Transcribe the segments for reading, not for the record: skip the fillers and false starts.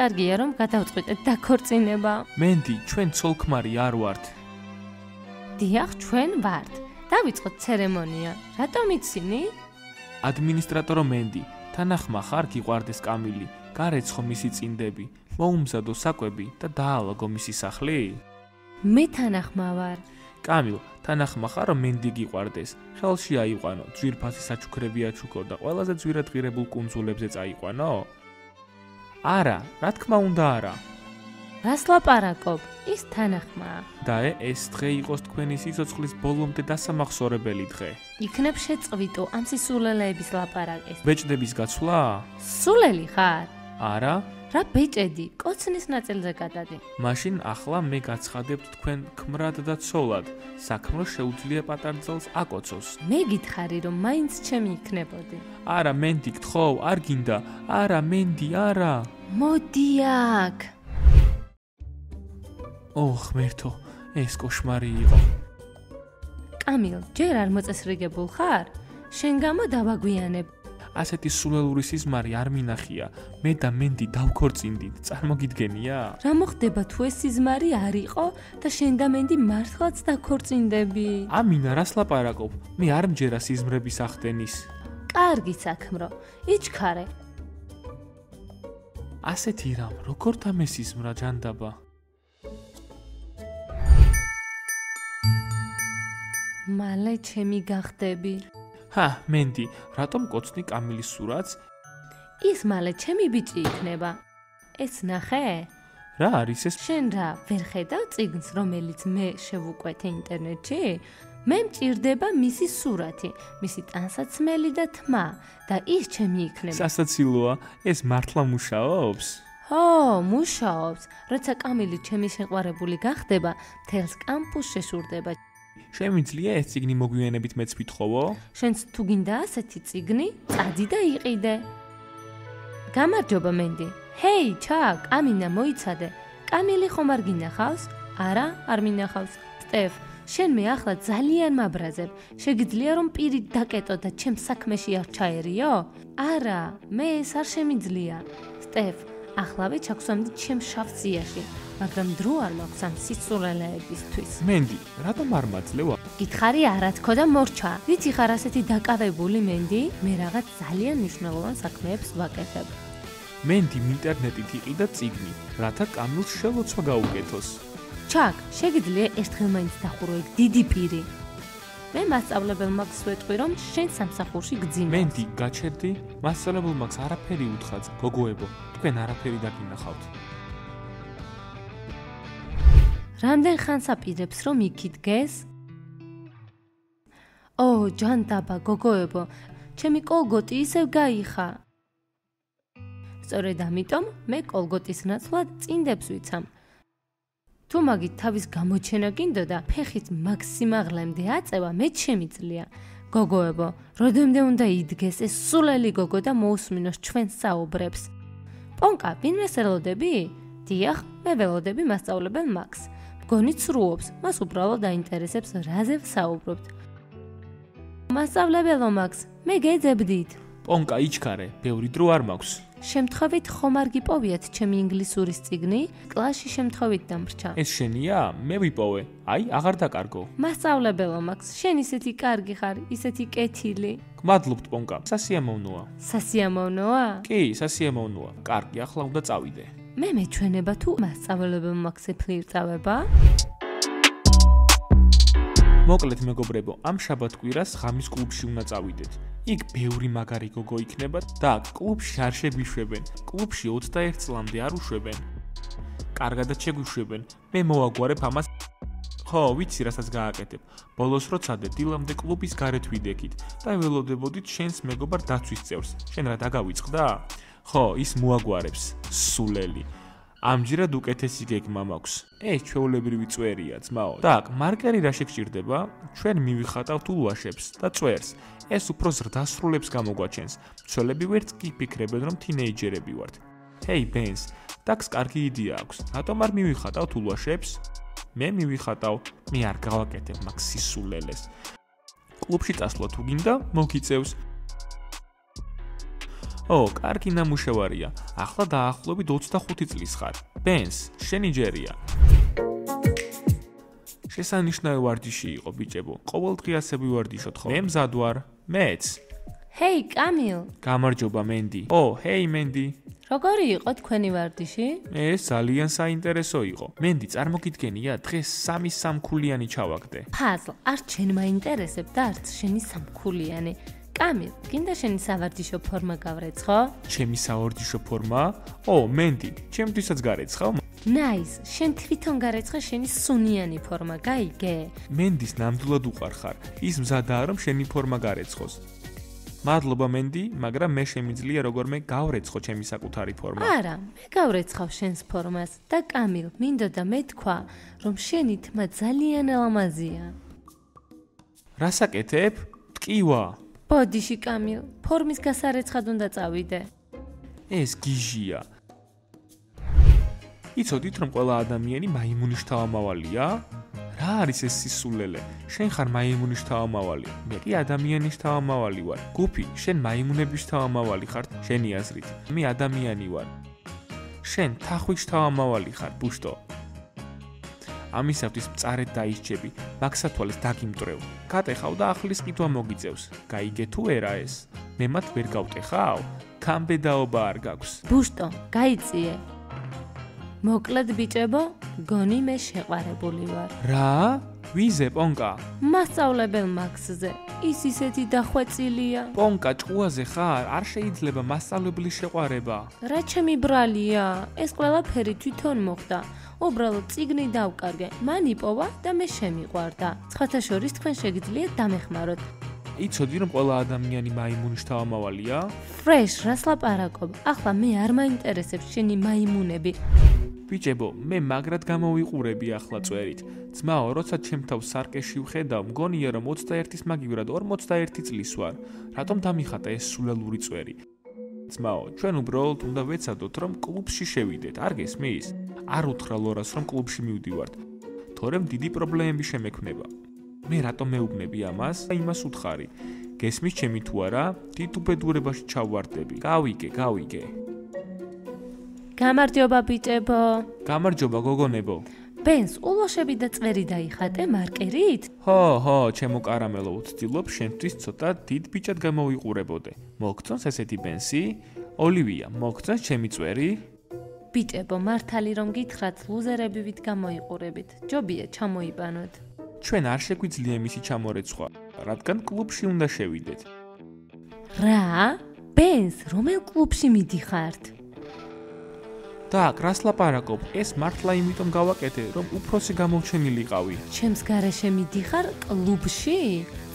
კარგია რომ გადავწყვიტეთ დაქორწინება. მენდი, ჩვენ ცოლ-ქმარი არ ვართ. დიახ, ჩვენ ვართ. დავიწყოთ ცერემონია. რატომ იცინი? ადმინისტრატორო მენდი, თანახმა ხარ გიყვარდეს კამილი, გარეცხო მისი წინდები, მოუმზადო საკვები და დაალაგო მისი სახლი? მე თანახმა ვარ. კამილ, თანახმა ხარ რომ მენდი გიყვარდეს, ხელში აიყვანო, ძვირფასი საჩუქრები აჩუქო და ყველაზე ძვირად ღირებულ კუნძულებზე წაიყვანო? არა, რა თქმა უნდა არა. რას ლაპარაკობ? ის თანახმაა. და ეს დღე იყოს თქვენი სიცოცხლის ბოლომდე დასამახსოვრებელი დღე. იქნებ შეწყვიტო ამ სისულელეების ლაპარაკის. ბეჭდების გაცვლა? სულელი ხარ? არა. რა ბეჭედი? კოცნის ნაწილზე გადადი. მაშინ ახლა მე გაცხადებთ თქვენ ქმრად და ცოლად. საქმრო შეუძლია პატარძალს აკოცოს. მე გითხარი რომ მაინც ჩემი იქნებოდი. არა, მენდი, გთხოვ, არ გინდა. არა, მენდი, არა. მოდი აქ. ღმერთო, ეს კოშმარი იყო. კამილ, ჯერ არ მოწესრიგებულ ხარ? შენ გამო დავაგვიანებ. ასეთი სულელური სიზმარი არ მინახია. მე და მენდი დავქორწინდით, წარმოგიდგენია? რა მოხდება თუ ეს სიზმარი არ იყო და შენ და მენდი მართლაც დაქორწინდები? ამინა, რას ლაპარაკობ? მე არ მჯერა სიზმრების ახდენის. კარგი საქმრო, იჩქარე. ასეთი რამ, როგორ დამესიზმრა ჯანდაბა? მალე ჩემი გახდები. მენდი, რატომ კოცნი კამილის სურათს? ის მალე ჩემი ბიჭი იქნება. ეს ნახე? რა არის ეს? შენ რა, ვერ ხედავ წიგნს, რომელიც მე შევუკვეთე ინტერნეტში? მე მჭირდება მისი სურათი, მისი ტანსაცმელი და თმა და ის ჩემი იქნება. სასაცილოა, ეს მართლა მუშაობს? მუშაობს. როცა კამილი ჩემი შეყვარებული გახდება, მთელს კამპუსს შეშურდება. შემიძლია ეს წიგნი მოგვიანებით მეც ვითხოვო? შენც თუ გინდა ასეთი წიგნი, წადი და იყიდე. გამარჯობა მენდი. ჰეი, ჩაკ, ამინა მოიცადე. კამილი ხომ არ გინახავს? არა, არ მინახავს. სტეფ, შენ მე ახლა ძალიან მაბრაზებ. შეგიძლია რომ პირით დაკეტო და ჩემ საქმეში არ ჩაერიო? არა, მე ეს არ შემიძლია. სტეფ, ახლავე ჩაგვსვამდი ჩემ შავ სიაში. მაგრამ დრო არ მაქვს ამ სიცურელეებისთვის. მენდი, რატომ არ მაძლევა? გითხარი არა თქო და მორჩა. ვიცი ხარ ასეთი დაკავებული მენდი? მე რაღაც ძალიან მნიშვნელოვან საქმეებს ვაკეთებ. მენდი ინტერნეტით იყიდა წიგნი, რათა კამილს შელოცვა გაუკეთოს. ჩაკ, შეგიძლია ერთხელ მაინც დახურო ეგ დიდი პირი. მე მასწავლებელ მაგს ვეტყვი რომ შენ სამსახურში გძინავს. მენდი, გაჩერდი? მასწავლებელ მაგს არაფერი უთხრაც, გოგოებო, თქვენ არაფერი დაგინახავთ. რამდენ ხანს აპირებს რომ იქიდგეს? ჯანდაბა, გოგოებო, ჩემი კოლგოტი ისევ გაიხა. სწორედ ამიტომ მე კოლგოტის ნაცვლად წინდებს ვიცამ. თუ მაგით თავის გამოჩენა გინდოდა, ფეხით მაქსიმაღლემდე აწევა მე შემიძლია. გოგოებო, როდემდე უნდა იდგეს ეს სულელი გოგო და მოусმინოს ჩვენს საუბრებს? პონკა, ვინმეს ელოდები? დიახ, მე ველოდები მასწავლებელ მაქს. გონი ცრუობს, მას უბრალოდ დაინტერესებს რაზე ვსაუბრობთ. მასწავლებელო მაქს, მე გეძებდით. პონკა, იჩქარე, ბევრი დრო არ მაქვს. შემთხვევით ხომ არ გიპოვიათ ჩემი ინგლისურის წიგნი? კლასში შემთხვევით დამრჩა. ეს შენია? მე ვიპოვე. აი, აღარ დაკარგო. მასწავლებელო მაქს, შენ ისეთი კარგი ხარ, ისეთი კეთილი. გმადლობთ, პონკა. სასიამოვნოა. სასიამოვნოა? კი, სასიამოვნოა. კარგი, ახლა უნდა წავიდე. მე მეჩვენება თუ მასწავლებელ მაქსი ფლირტავება? მოკლედ მეგობრებო, ამ შაბათ-კვირას ღამის კლუბში უნდა წავიდეთ. იქ ბევრი მაგარი გოგო იქნება და კლუბში არ შეგვიშვებენ. კლუბში 21 წლამდე არ უშვებენ. კარგადაც შეგვიშვებენ. მე მოვაგვარებ ამას. ვიცი რასაც გააკეთებ. ბოლოს როცადე დილამდე კლუბის გარეთ ვიდექით და ველოდებოდით შენს მეგობარ დაცვის წევრს. შენ რა დაგავიწყდა? ის მოაგვარებს. სულელი. ამჯერად უკეთესი გეგმა მაქვს. ეს ჩვეულებრივი წვერია, ძმაო. და მარკერი რა შეგჭირდება? ჩვენ მივიხატავთ ულვაშებს და წვერს. ეს უფრო ზრდასრულებს გამოგვაჩენს. მცველები ვერც კი ფიქრებენ, რომ თინეიჯერები ვართ. ჰეი, ბენს, დაკს კარგი იდეა აქვს. რატომ არ მივიხატავთ ულვაშებს? მე მივიხატავ, მე არ გავაკეთებ მაგ სისულელეს. კლუბში წასვლა თუ გინდა, მოგიწევს. კარგი ნამუშევარია. ახლა დაახლოებით 25 წლის ხარ. ბენს, შენი ჯერია. შესანიშნავი ვარჯიში იყო, ბიჭებო. ყოველდღე ასე ვივარჯიშოთ ხო? მე მზად ვარ. მეც. ჰეი, კამილ. გამარჯობა, მენდი. ჰეი, მენდი. როგორი იყო თქვენი ვარჯიში? ეს ძალიან საინტერესო იყო. მენდი, წარმოგიდგენია, დღეს 3 სამქულიანი ჩავაგდე. ფაზლ, არც შენ მაინტერესებდა, არც შენი სამქულიანი. კამილ, გინდა შენი სავარჯიშო ფორმა გავრეცხო? ჩემი სავარჯიშო ფორმა? მენდი, ჩემთვისაც გარეცხავ? ნაის, შენ თვითონ გარეცხე შენი სუნიანი ფორმა, გაიგე? მენდის ნამდვილად უყარხარ. ის მზადაა, რომ შენი ფორმა გარეცხოს. მადლობა მენდი, მაგრამ მე შემიძლია როგორმე გავრეცხო ჩემი საკუთარი ფორმა. არა, მე გავრეცხავ შენს ფორმას და კამილ, მინდოდა მეთქვა, რომ შენი თმა ძალიან ლამაზია. რას აკეთებ? ტკივა. ბოდიში კამილ, ფორმის გასარეცხად უნდა წავიდე. ეს გიჟია. იცოდით, რომ ყველა ადამიანი მაიმუნის თავმავალია? რა არის ეს სისულელე? შენ ხარ მაიმუნის თავმავალი, მე კი ადამიანის თავმავალი ვარ. გუფი, შენ მაიმუნების თავმავალი ხარ, შენი აზრით. მე ადამიანი ვარ. შენ თახვის თავმავალი ხარ, ბუშტო. ამისათვის მწარედ დაისჯები, მაქსათვალეს დაგიმტრევ. გატეხავ და ახლის ყიდვა მოგიწევს. გაიგე თუ ერა ეს? მე მათ ვერ გავტეხავ? კამბედაობა არ გაქვს. ბუშტო, გაიწიე. მოკლედ ბიჭებო, გონი მე შეყვარებული ვარ. რა? ვიზე, პონკა? მასწავლებელ მაქსზე. ის ისეთი დახვეწილია. პონკა, ჭკუაზე ხარ? არ შეიძლება მასწავლებლის შეყვარება. რა ჩემი ბრალია? ეს ყველაფერი თვითონ მოხდა. უბრალოდ წიგნი დავკარგე, მან იპოვა და მე შემიყვარდა. სხვათა შორის თქვენ შეგიძლიათ დამეხმაროთ. იცოდი, რომ ყველა ადამიანი მაიმუნის თავმავალია? ფრეშ, რას ლაპარაკობ? ახლა მე არ მაინტერესებს შენი მაიმუნები. ბიჭებო, მე მაგრად გამოვიყურები ახლა წვერით. ძმაო, როცა ჩემ თავს სარკეში ვხედავ, მგონია რომ 21-ის მაგივრად 41 წლის ვარ. რატომ დამიხატა ეს სულელური წვერი? ძმაო, ჩვენ უბრალოდ უნდა ვეცადოთ, რომ კლუბში შევიდეთ. არ გესმის? არ უთხრა ლორას, რომ კლუბში მივდივართ. თორემ დიდი პრობლემები შემექმნება. მე რატომ მეუბნები ამას? იმას უთხარი. გესმის ჩემი თუ არა? დიდ უბედურებაში ჩავვარდები. გავიგე. გამარჯობა ბიჭებო. გამარჯობა გოგონებო. ბენს, ულოშები და წვერი დაიხატე მარკერით? ხო, ჩემო კარამელო, ვცდილობ შენთვის ცოტა დიდ ბიჭად გამოვიყურებოდე. მოგწონს ესეთი ბენსი? ოლივია, მოგწონს ჩემი წვერი? ბიჭებო, მართალი რომ გითხრათ, ლუზერები ვით გამოიყურებით. ჯობია ჩამოიბანოთ. ჩვენ არ შეგვიძლია მისი ჩამორეცხვა, რადგან კლუბში უნდა შევიდეთ. რა? ბენს, რომელ კლუბში მიდიხართ? დაკ, რას ლაპარაკობ? ეს მართლა იმიტომ გავაკეთე, რომ უფროსი გამოვჩენილიყავი. ჩემს გარეშე მიდიხარ კლუბში?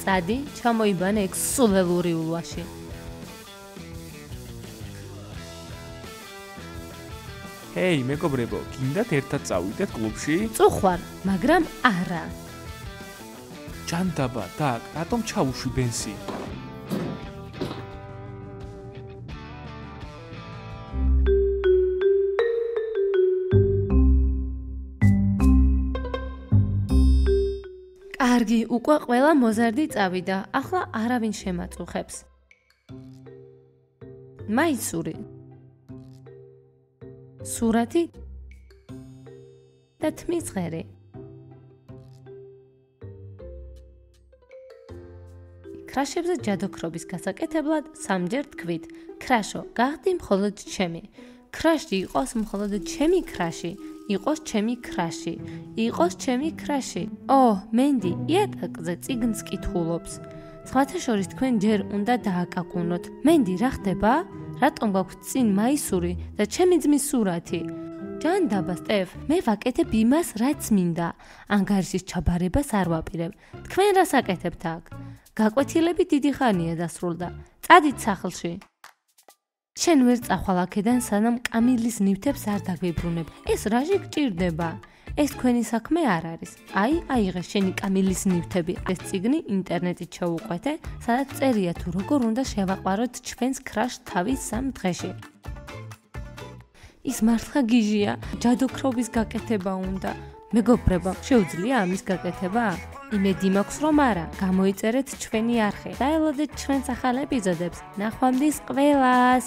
წადი, ჩამოიბანე ეგ სულელური ულვაში. ჰეი, მეგობრებო, გინდათ ერთად წავიდეთ კლუბში? წუხვარ, მაგრამ არა. ჯანდაბა, დაკ, რატომ ჩავუშვი ბენსი? კარგი, უკვე ყველა მოზარდი წავიდა. ახლა არავინ შემაწუხებს. მაისური. სურათი და თმის ღერი. ქრაშებზე ჯადოქრობის გასაკეთებლად სამჯერ თქვით. ქრაშო, გახდი მხოლოდ ჩემი. ქრაში იყოს მხოლოდ ჩემი ქრაში. იყოს ჩემი ქრაში. იყოს ჩემი ქრაში. მენდი, იატაკზე წიგნს კითხულობს. სხვათა შორის თქვენ ჯერ უნდა დააკაკუნოთ. მენდი, რა ხდება? რატომ გაქვთ წინ მაისური და ჩემი ძმის სურათი? ჯანდაბა, სტეფ, მე ვაკეთებ იმას, რაც მინდა. ანგარიშის ჩაბარებას არ ვაპირებ. თქვენ რას აკეთებთ აქ? გაკვეთილები დიდი ხანია დასრულდა. წადით სახლში. შენ ვერ წახვალ აქედან, სანამ კამილის ნივთებს არ დაგვიბრუნებ. ეს რაჟი გჭირდება. ეს თქვენი საქმე არ არის. აიღე შენი კამილის ნივთები. ეს წიგნი ინტერნეტით შევუყვეთე, სადაც წერია თუ როგორ უნდა შევაყვაროთ ჩვენს ქრაშს თავის 3 დღეში. ის მართლა გიჟია, ჯადოქრობის გაკეთება უნდა. მეგობრებო, შეუძლია ამის გაკეთება? იმედი მაქვს, რომ არა, გამოიწერეთ ჩვენი არხი და ელოდეთ ჩვენს ახალ ეპიზოდებს. ნახვამდის ყველას!